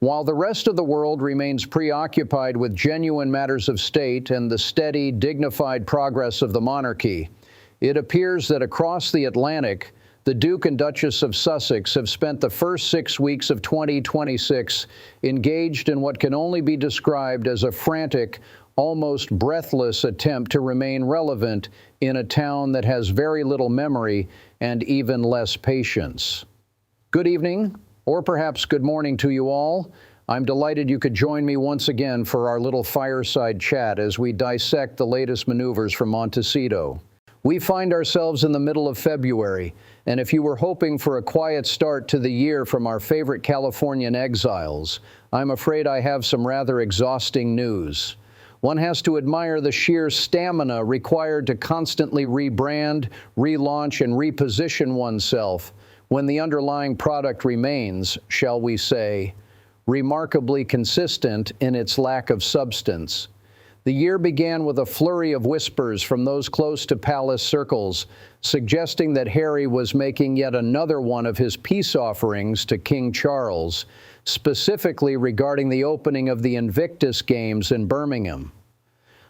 While the rest of the world remains preoccupied with genuine matters of state and the steady, dignified progress of the monarchy, it appears that across the Atlantic, the Duke and Duchess of Sussex have spent the first 6 weeks of 2026 engaged in what can only be described as a frantic, almost breathless attempt to remain relevant in a town that has very little memory and even less patience. Good evening, or perhaps good morning to you all. I'm delighted you could join me once again for our little fireside chat as we dissect the latest maneuvers from Montecito. We find ourselves in the middle of February, and if you were hoping for a quiet start to the year from our favorite Californian exiles, I'm afraid I have some rather exhausting news. One has to admire the sheer stamina required to constantly rebrand, relaunch, and reposition oneself when the underlying product remains, shall we say, remarkably consistent in its lack of substance. The year began with a flurry of whispers from those close to palace circles, suggesting that Harry was making yet another one of his peace offerings to King Charles, specifically regarding the opening of the Invictus Games in Birmingham.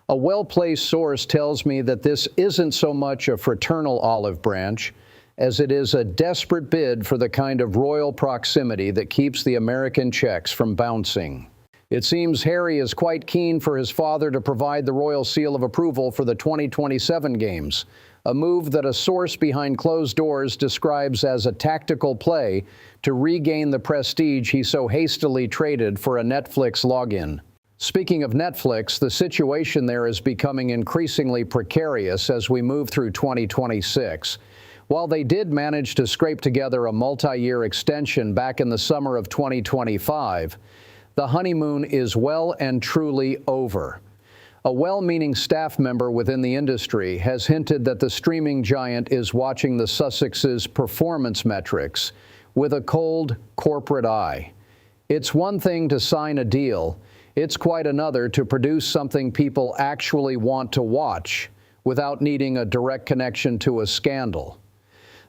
A well-placed source tells me that this isn't so much a fraternal olive branch as it is a desperate bid for the kind of royal proximity that keeps the American checks from bouncing. It seems Harry is quite keen for his father to provide the royal seal of approval for the 2027 games, a move that a source behind closed doors describes as a tactical play to regain the prestige he so hastily traded for a Netflix login. Speaking of Netflix, the situation there is becoming increasingly precarious as we move through 2026. While they did manage to scrape together a multi-year extension back in the summer of 2025, the honeymoon is well and truly over. A well-meaning staff member within the industry has hinted that the streaming giant is watching the Sussexes' performance metrics with a cold corporate eye. It's one thing to sign a deal. It's quite another to produce something people actually want to watch without needing a direct connection to a scandal.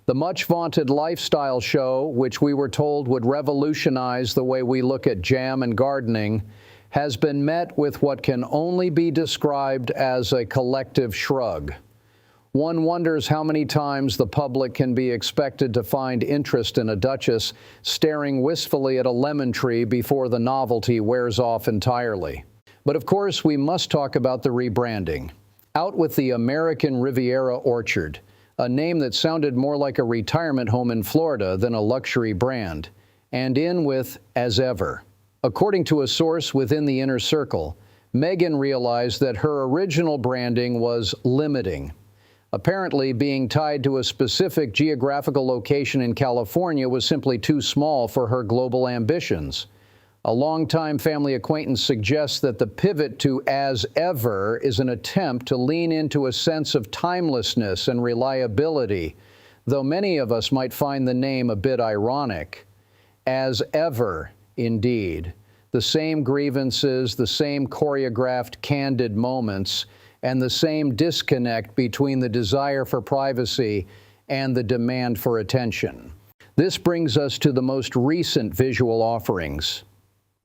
The much-vaunted lifestyle show, which we were told would revolutionize the way we look at jam and gardening, has been met with what can only be described as a collective shrug. One wonders how many times the public can be expected to find interest in a duchess staring wistfully at a lemon tree before the novelty wears off entirely. But of course, we must talk about the rebranding. Out with the American Riviera Orchard, a name that sounded more like a retirement home in Florida than a luxury brand, and in with as ever. According to a source within the inner circle, Meghan realized that her original branding was limiting. Apparently, being tied to a specific geographical location in California was simply too small for her global ambitions. A longtime family acquaintance suggests that the pivot to as ever is an attempt to lean into a sense of timelessness and reliability, though many of us might find the name a bit ironic. As ever, indeed. The same grievances, the same choreographed candid moments, and the same disconnect between the desire for privacy and the demand for attention. This brings us to the most recent visual offerings.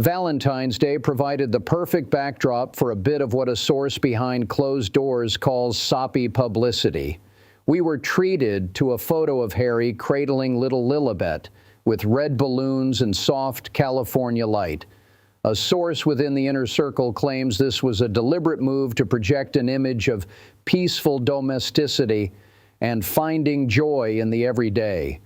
Valentine's Day provided the perfect backdrop for a bit of what a source behind closed doors calls soppy publicity. We were treated to a photo of Harry cradling little Lilibet with red balloons and soft California light. A source within the inner circle claims this was a deliberate move to project an image of peaceful domesticity and finding joy in the everyday.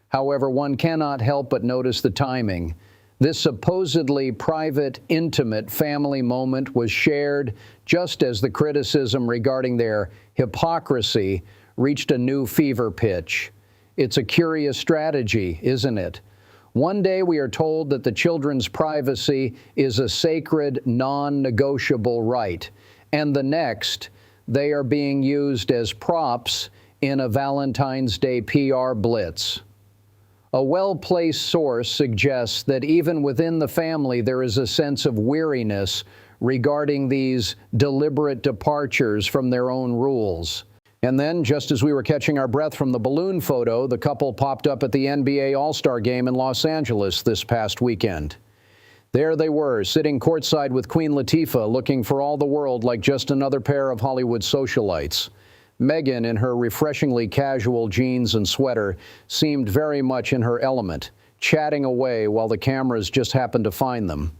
However, one cannot help but notice the timing. This supposedly private, intimate family moment was shared just as the criticism regarding their hypocrisy reached a new fever pitch. It's a curious strategy, isn't it? One day we are told that the children's privacy is a sacred, non-negotiable right, and the next, they are being used as props in a Valentine's Day PR blitz. A well-placed source suggests that even within the family there is a sense of weariness regarding these deliberate departures from their own rules. And then, just as we were catching our breath from the balloon photo, the couple popped up at the NBA All-Star Game in Los Angeles this past weekend. There they were, sitting courtside with Queen Latifah, looking for all the world like just another pair of Hollywood socialites. Meghan, in her refreshingly casual jeans and sweater, seemed very much in her element, chatting away while the cameras just happened to find them.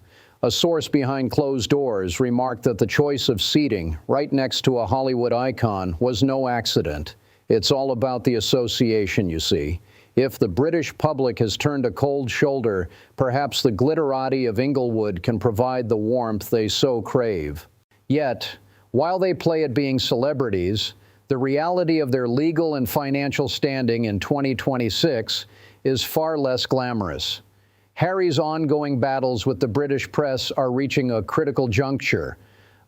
A source behind closed doors remarked that the choice of seating right next to a Hollywood icon was no accident. It's all about the association, you see. If the British public has turned a cold shoulder, perhaps the glitterati of Inglewood can provide the warmth they so crave. Yet, while they play at being celebrities, the reality of their legal and financial standing in 2026 is far less glamorous. Harry's ongoing battles with the British press are reaching a critical juncture.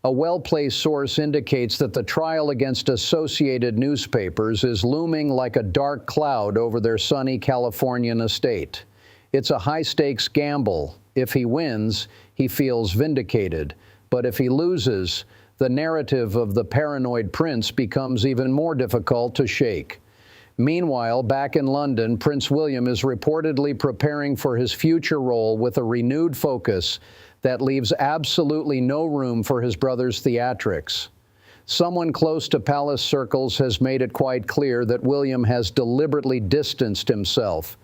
A well-placed source indicates that the trial against Associated Newspapers is looming like a dark cloud over their sunny Californian estate. It's a high-stakes gamble. If he wins, he feels vindicated. But if he loses, the narrative of the paranoid prince becomes even more difficult to shake. Meanwhile, back in London, Prince William is reportedly preparing for his future role with a renewed focus that leaves absolutely no room for his brother's theatrics. Someone close to palace circles has made it quite clear that William has deliberately distanced himself,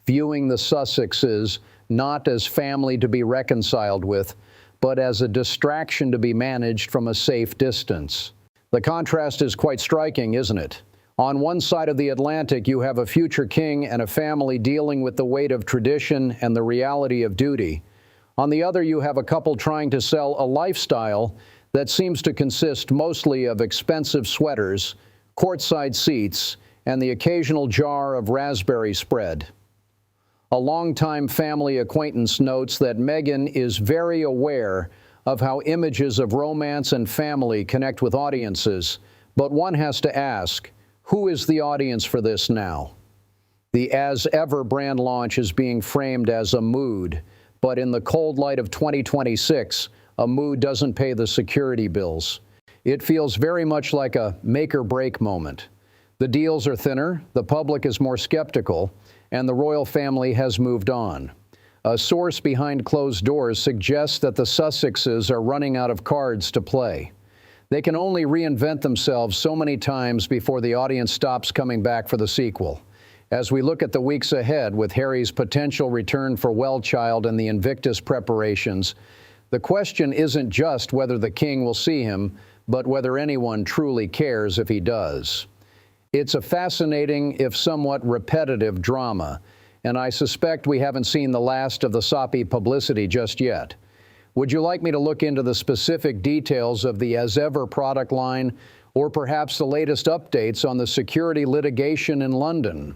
viewing the Sussexes not as family to be reconciled with, but as a distraction to be managed from a safe distance. The contrast is quite striking, isn't it? On one side of the Atlantic, you have a future king and a family dealing with the weight of tradition and the reality of duty. On the other, you have a couple trying to sell a lifestyle that seems to consist mostly of expensive sweaters, courtside seats, and the occasional jar of raspberry spread. A longtime family acquaintance notes that Meghan is very aware of how images of romance and family connect with audiences, but one has to ask, who is the audience for this now? The As Ever brand launch is being framed as a mood, but in the cold light of 2026, a mood doesn't pay the security bills. It feels very much like a make-or-break moment. The deals are thinner, the public is more skeptical, and the royal family has moved on. A source behind closed doors suggests that the Sussexes are running out of cards to play. They can only reinvent themselves so many times before the audience stops coming back for the sequel. As we look at the weeks ahead with Harry's potential return for Wellchild and the Invictus preparations, the question isn't just whether the king will see him, but whether anyone truly cares if he does. It's a fascinating, if somewhat repetitive, drama, and I suspect we haven't seen the last of the soppy publicity just yet. Would you like me to look into the specific details of the As Ever product line, or perhaps the latest updates on the security litigation in London?